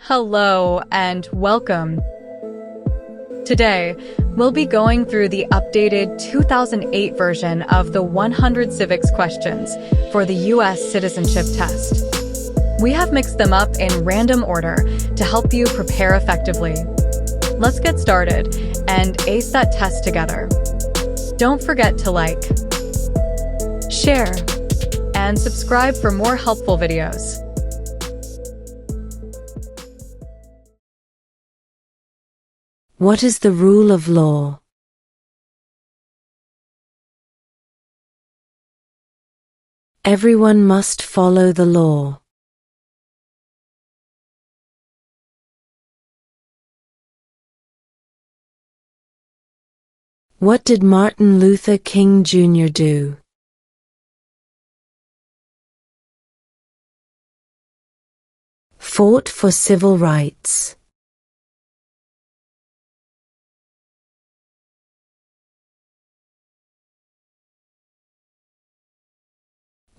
Hello and welcome. Today, we'll be going through the updated 2008 version of the 100 Civics Questions for the U.S. Citizenship Test. We have mixed them up in random order to help you prepare effectively. Let's get started and ace that test together. Don't forget to like, share, and subscribe for more helpful videos. What is the rule of law? Everyone must follow the law. What did Martin Luther King Jr. do? Fought for civil rights.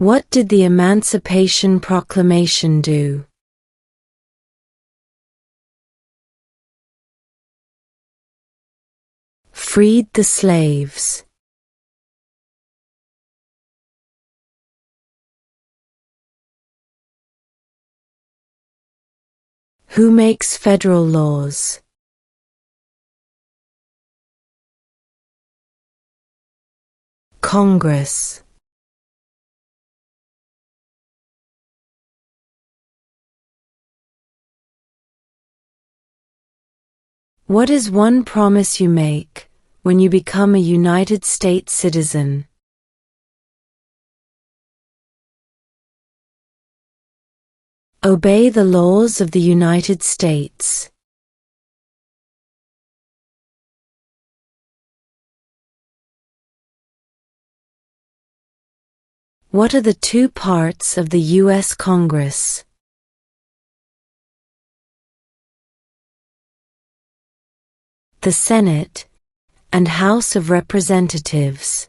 What did the Emancipation Proclamation do? Freed the slaves. Who makes federal laws? Congress. What is one promise you make when you become a United States citizen? Obey the laws of the United States. What are the two parts of the U.S. Congress? The Senate and House of Representatives.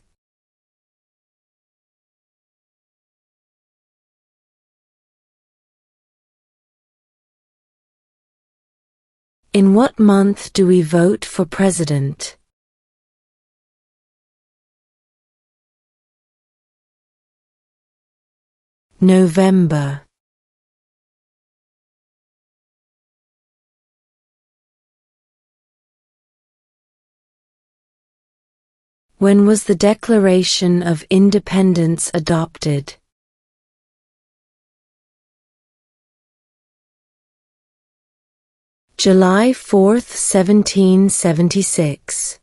In what month do we vote for president? November. When was the Declaration of Independence adopted? July 4, 1776.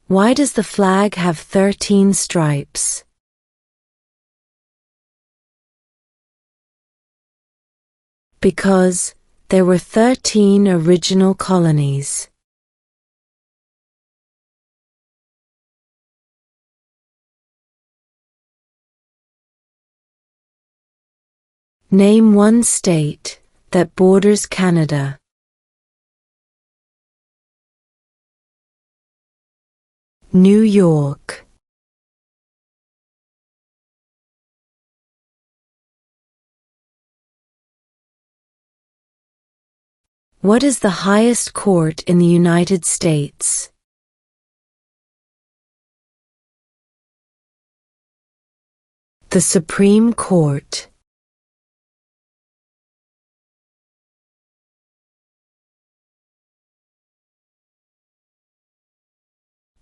Why does the flag have 13 stripes? Because there were 13 original colonies. Name one state that borders Canada. New York. What is the highest court in the United States? The Supreme Court.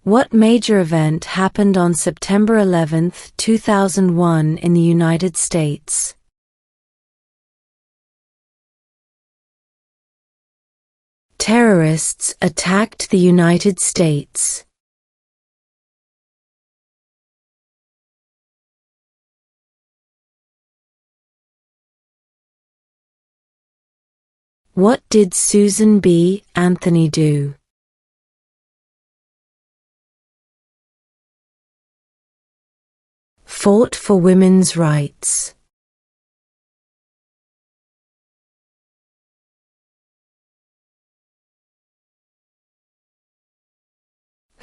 What major event happened on September 11, 2001 in the United States? Terrorists attacked the United States. What did Susan B. Anthony do? Fought for women's rights.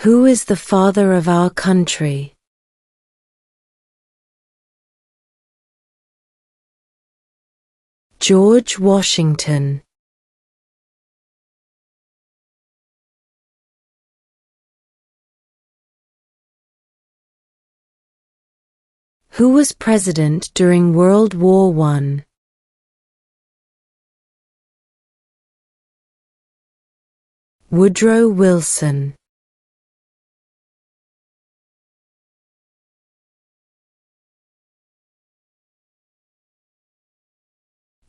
Who is the father of our country? George Washington. Who was president during World War I? Woodrow Wilson.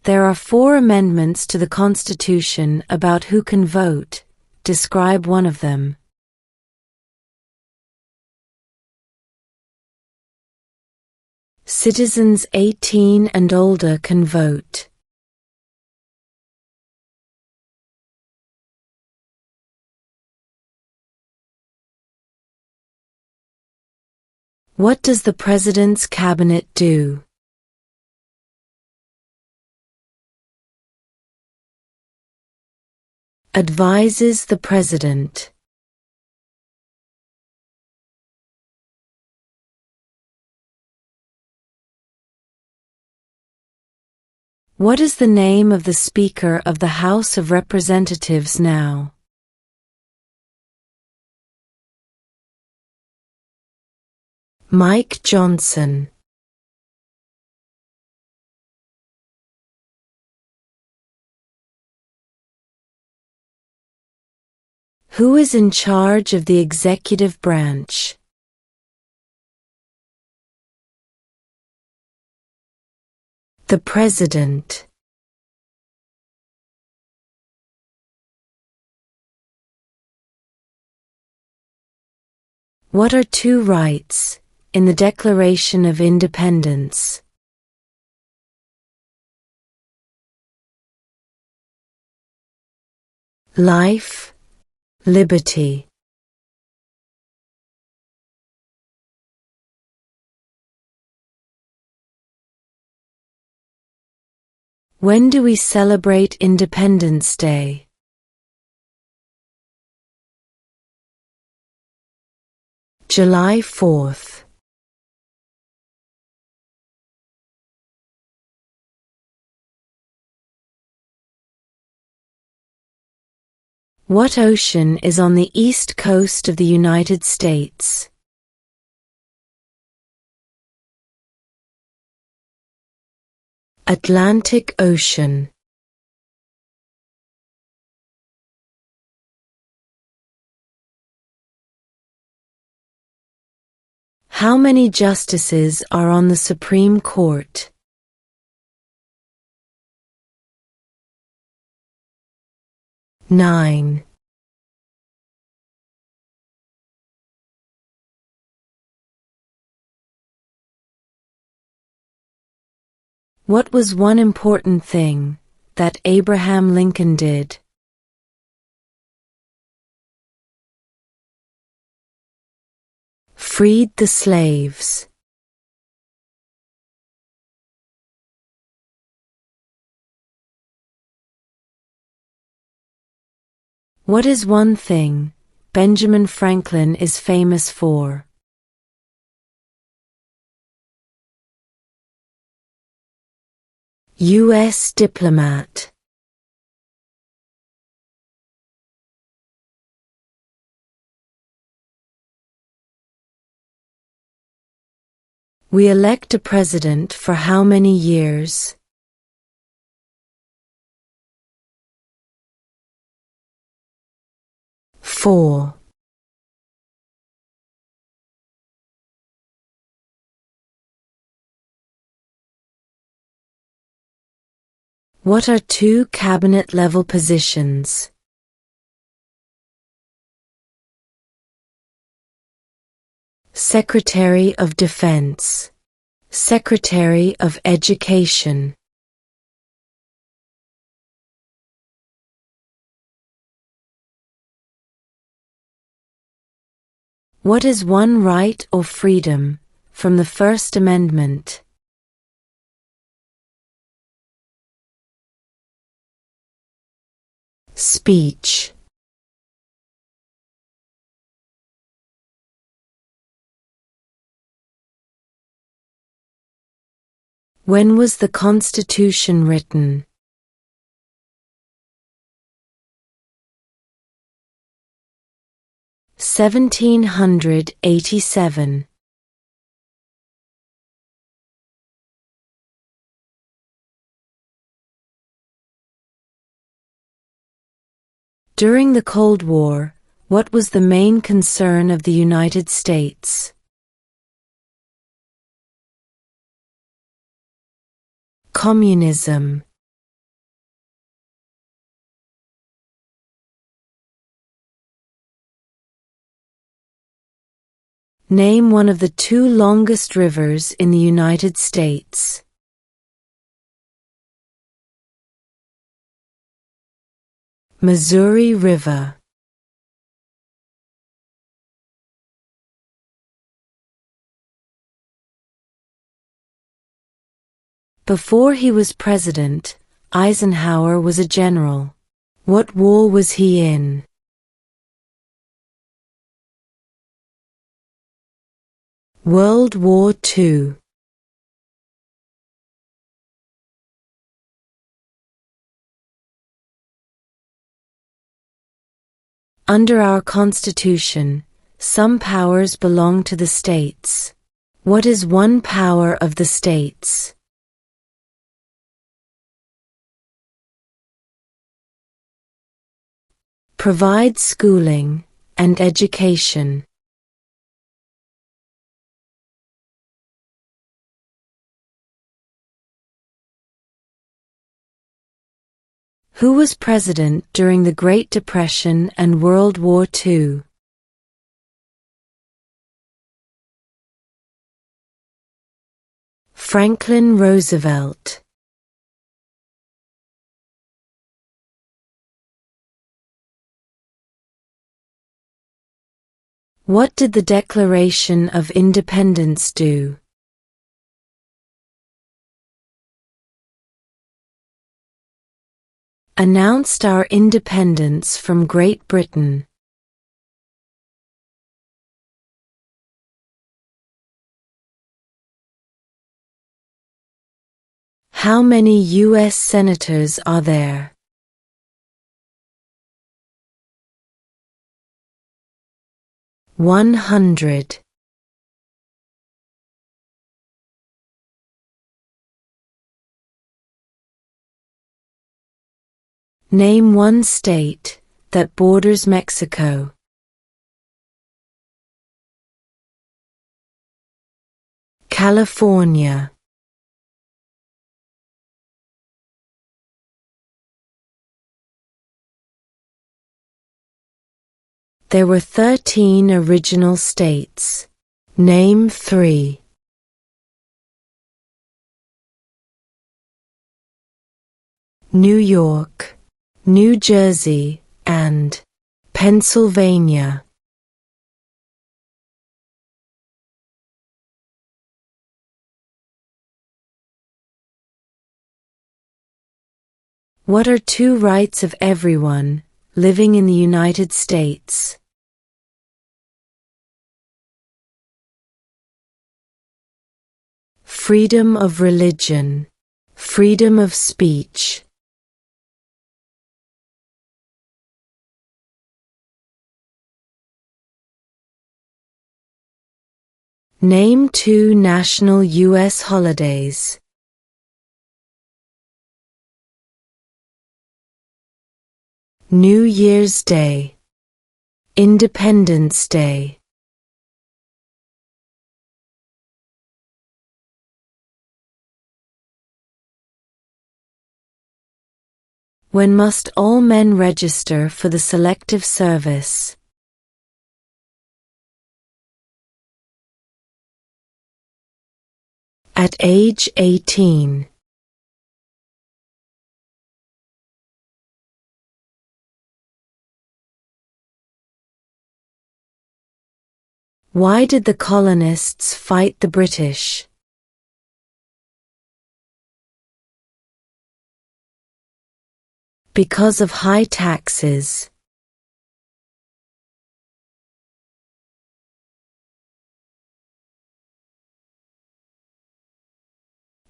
There are 4 amendments to the Constitution about who can vote. Describe one of them. Citizens 18 and older can vote. What does the President's Cabinet do? Advises the President. What is the name of the Speaker of the House of Representatives now? Mike Johnson. Who is in charge of the executive branch? The President. What are 2 rights in the Declaration of Independence? Life, liberty. When do we celebrate Independence Day? July 4th. What ocean is on the east coast of the United States? Atlantic Ocean. How many justices are on the Supreme Court? 9. What was one important thing that Abraham Lincoln did? Freed the slaves. What is one thing Benjamin Franklin is famous for? U.S. diplomat. We elect a president for how many years? 4. What are 2 cabinet-level positions? Secretary of Defense. Secretary of Education. What is one right or freedom from the First Amendment? Speech. When was the Constitution written? 1787. During the Cold War, what was the main concern of the United States? Communism. Name one of the two longest rivers in the United States. Missouri River. Before he was president, Eisenhower was a general. What war was he in? World War II. Under our Constitution, some powers belong to the states. What is one power of the states? Provide schooling and education. Who was president during the Great Depression and World War II? Franklin Roosevelt. What did the Declaration of Independence do? Announced our independence from Great Britain. How many U.S. senators are there? 100. Name one state that borders Mexico. California. There were 13 original states. Name 3. New York, New Jersey, and Pennsylvania. What are two rights of everyone living in the United States? Freedom of religion, freedom of speech. Name two national U.S. holidays. New Year's Day, Independence Day. When must all men register for the Selective Service? At age 18. Why did the colonists fight the British? Because of high taxes.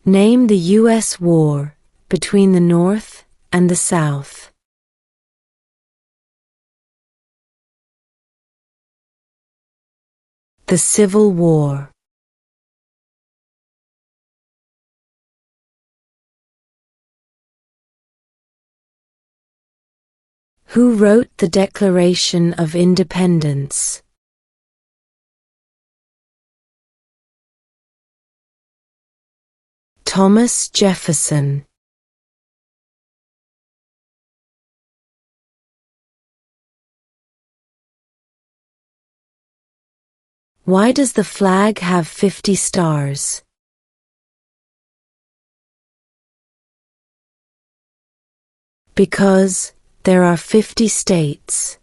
Name the U.S. war between the North and the South. The Civil War. Who wrote the Declaration of Independence? Thomas Jefferson. Why does the flag have 50 stars? Because there are 50 states.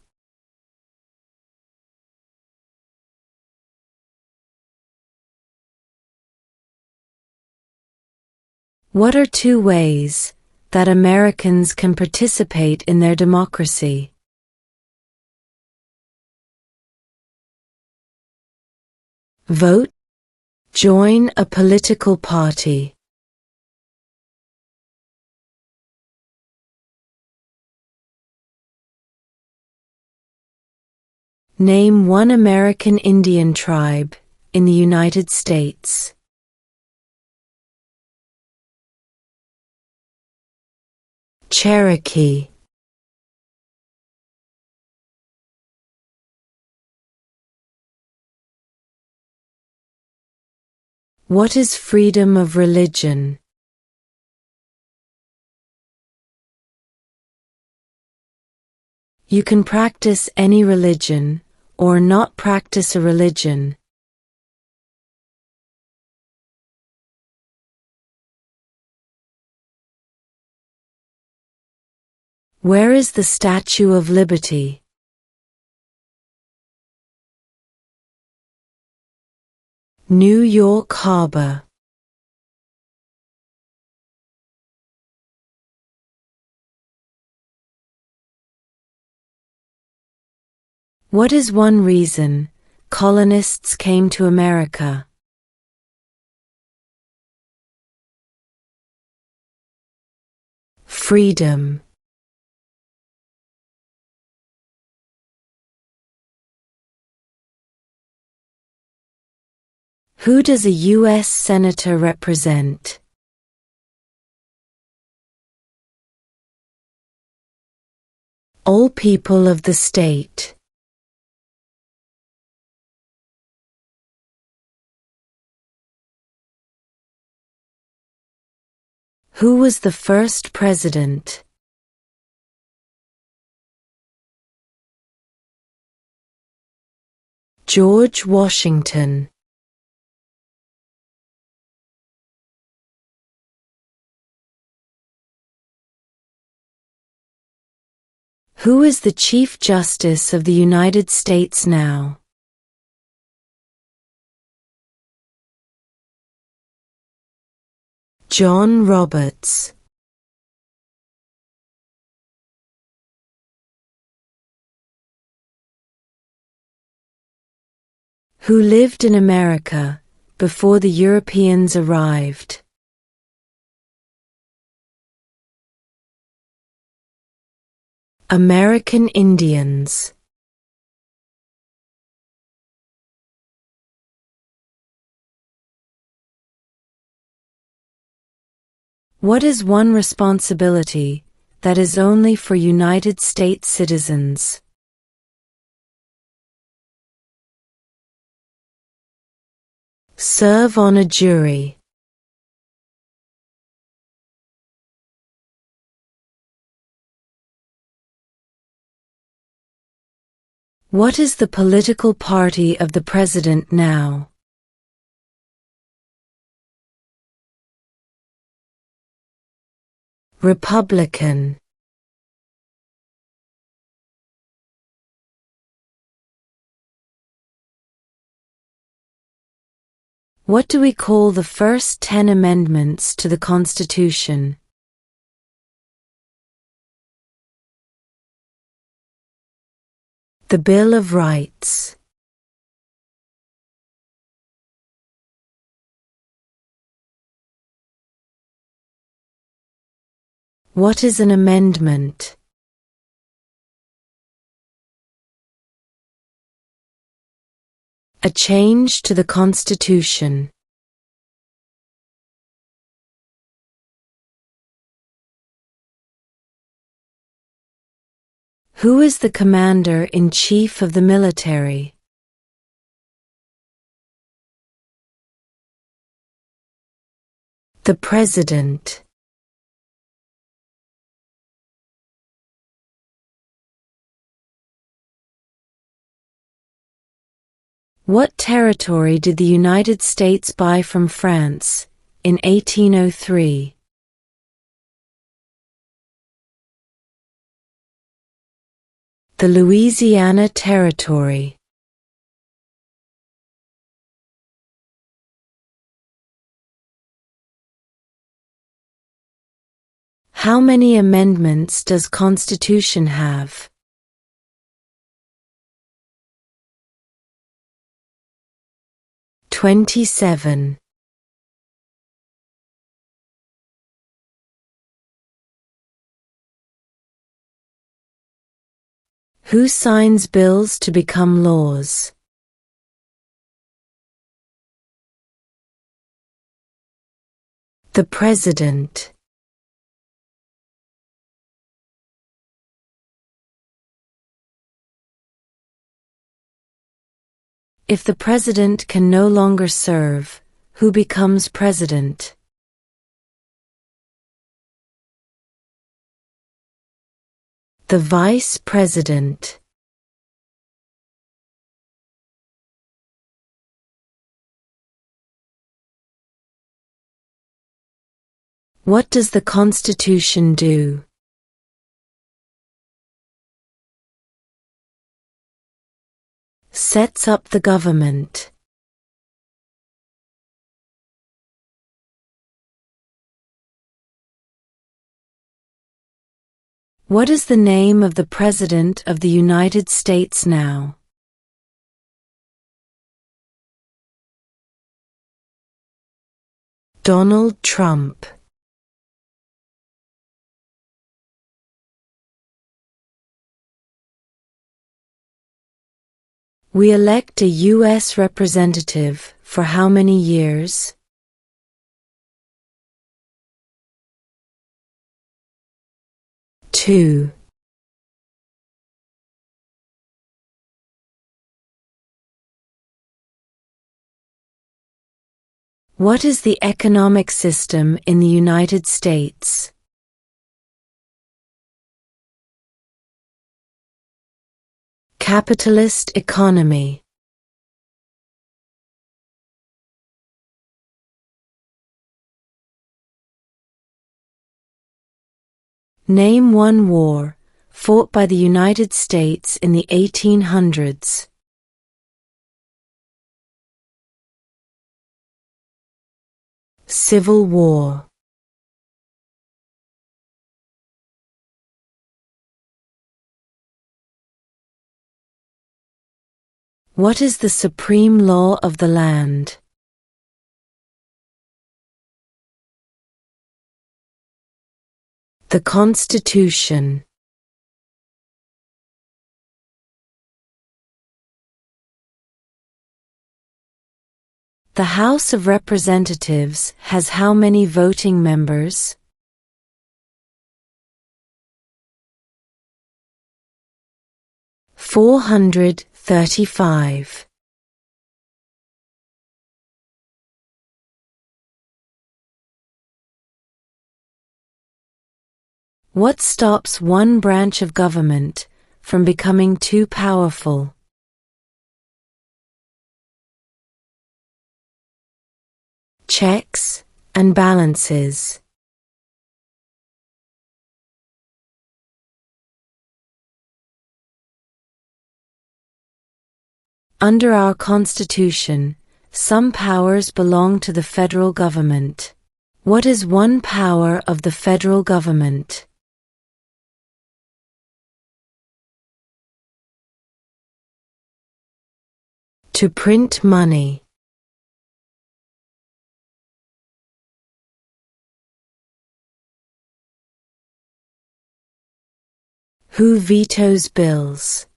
What are two ways that Americans can participate in their democracy? Vote. Join a political party. Name one American Indian tribe in the United States. Cherokee. What is freedom of religion? You can practice any religion or not practice a religion. Where is the Statue of Liberty? New York Harbor. What is one reason colonists came to America? Freedom. Who does a U.S. Senator represent? All people of the state. Who was the first president? George Washington. Who is the Chief Justice of the United States now? John Roberts. Who lived in America before the Europeans arrived? American Indians. What is one responsibility that is only for United States citizens? Serve on a jury. What is the political party of the president now? Republican. What do we call the first 10 amendments to the Constitution? The Bill of Rights. What is an amendment? A change to the Constitution. Who is the Commander-in-Chief of the military? The President. What territory did the United States buy from France in 1803? The Louisiana Territory. How many amendments does Constitution have? 27. Who signs bills to become laws? The President. If the President can no longer serve, who becomes President? The Vice President. What does the Constitution do? Sets up the government. What is the name of the President of the United States now? Donald Trump. We elect a U.S. representative for how many years? 2. What is the economic system in the United States? Capitalist economy. Name one war fought by the United States in the 1800s. Civil War. What is the supreme law of the land? The Constitution. The House of Representatives has how many voting members? 435. What stops one branch of government from becoming too powerful? Checks and balances. Under our Constitution, some powers belong to the federal government. What is one power of the federal government? To print money. Who vetoes bills?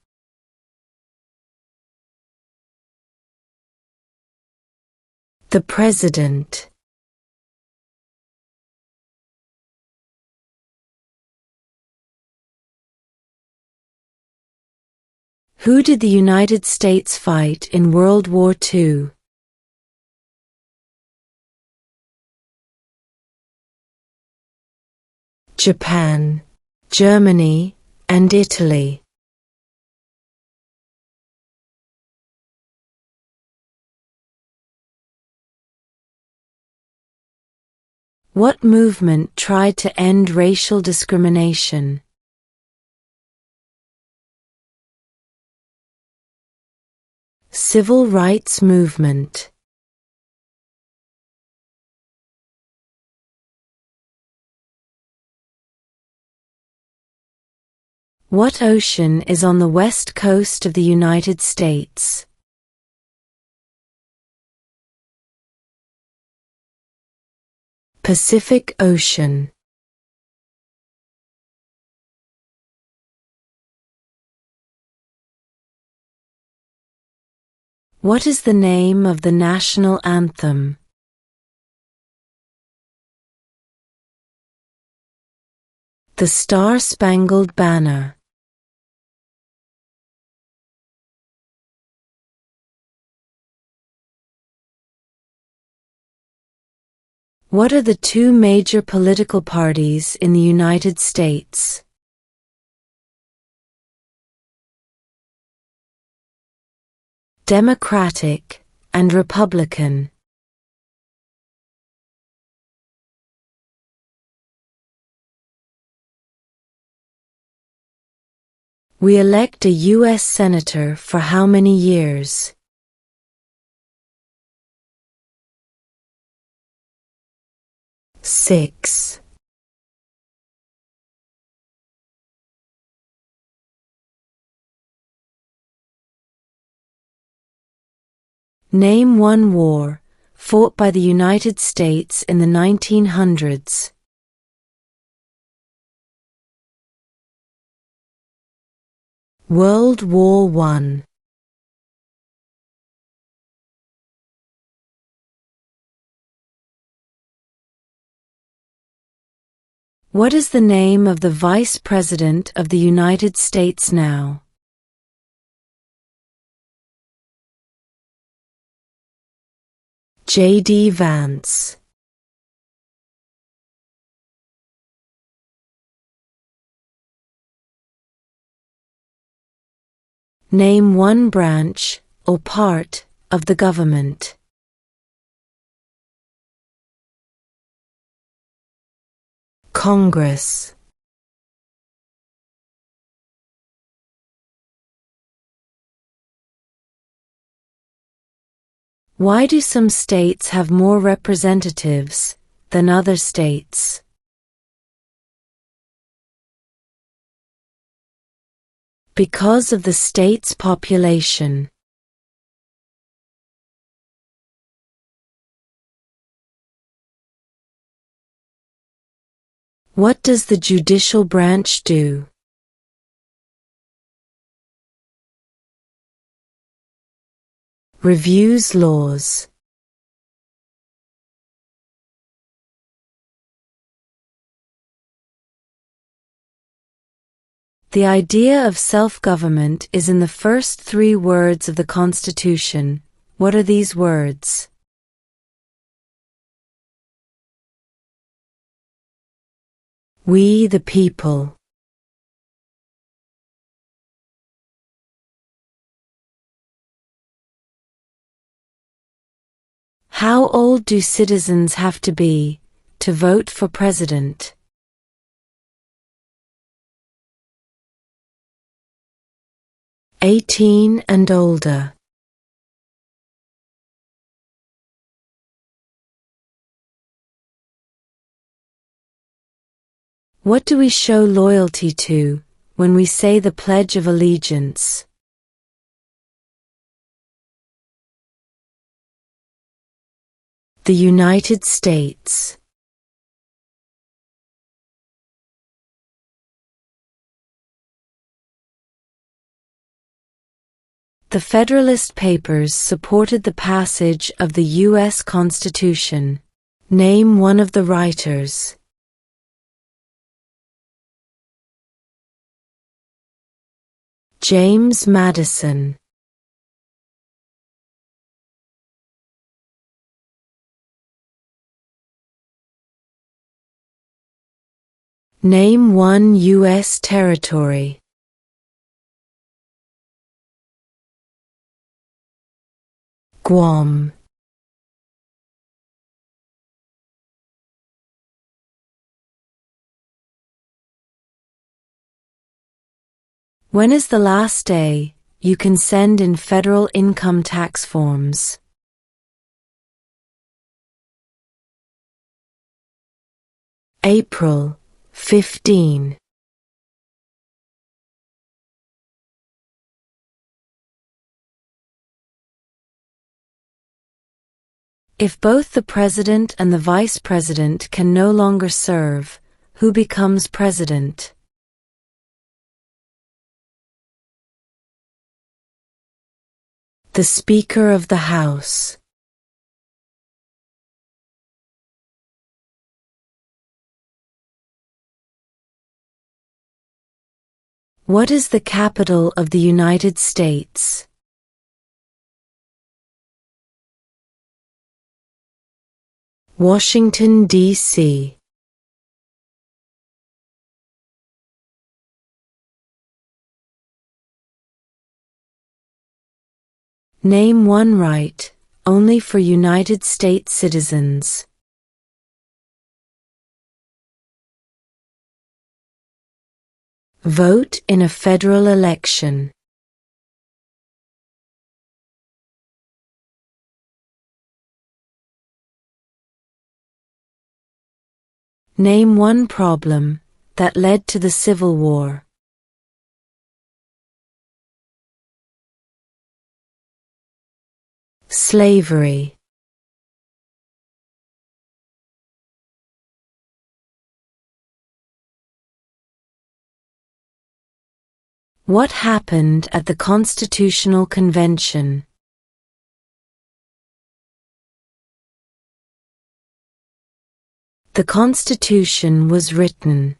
The President. Who did the United States fight in World War II? Japan, Germany, and Italy. What movement tried to end racial discrimination? Civil rights movement. What ocean is on the west coast of the United States? Pacific Ocean. What is the name of the national anthem? The Star-Spangled Banner. What are the two major political parties in the United States? Democratic and Republican. We elect a U.S. Senator for how many years? 6. Name one war fought by the United States in the 1900s. World War I. What is the name of the Vice President of the United States now? J.D. Vance. Name one branch or part of the government. Congress. Why do some states have more representatives than other states? Because of the state's population. What does the judicial branch do? Reviews laws. The idea of self-government is in the first 3 words of the Constitution. What are these words? We the people. How old do citizens have to be to vote for president? 18 and older. What do we show loyalty to when we say the Pledge of Allegiance? The United States. The Federalist Papers supported the passage of the U.S. Constitution. Name one of the writers. James Madison. Name one U.S. territory. Guam. When is the last day you can send in federal income tax forms? April 15. If both the president and the vice president can no longer serve, who becomes president? The Speaker of the House. What is the capital of the United States? Washington, D.C. Name one right, only for United States citizens. Vote in a federal election. Name one problem that led to the Civil War. Slavery. What happened at the Constitutional Convention? The Constitution was written.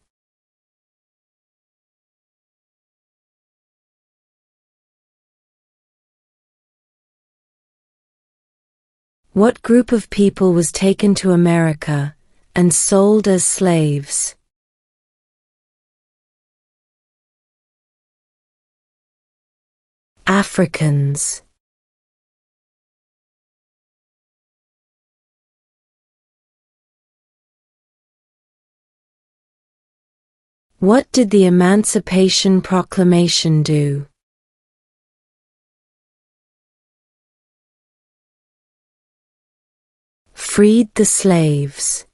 What group of people was taken to America and sold as slaves? Africans. What did the Emancipation Proclamation do? Freed the slaves.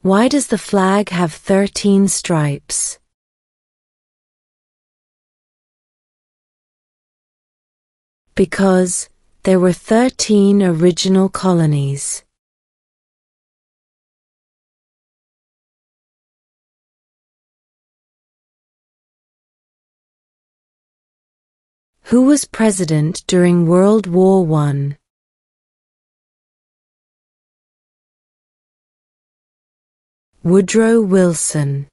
Why does the flag have 13 stripes? Because there were 13 original colonies. Who was president during World War I? Woodrow Wilson.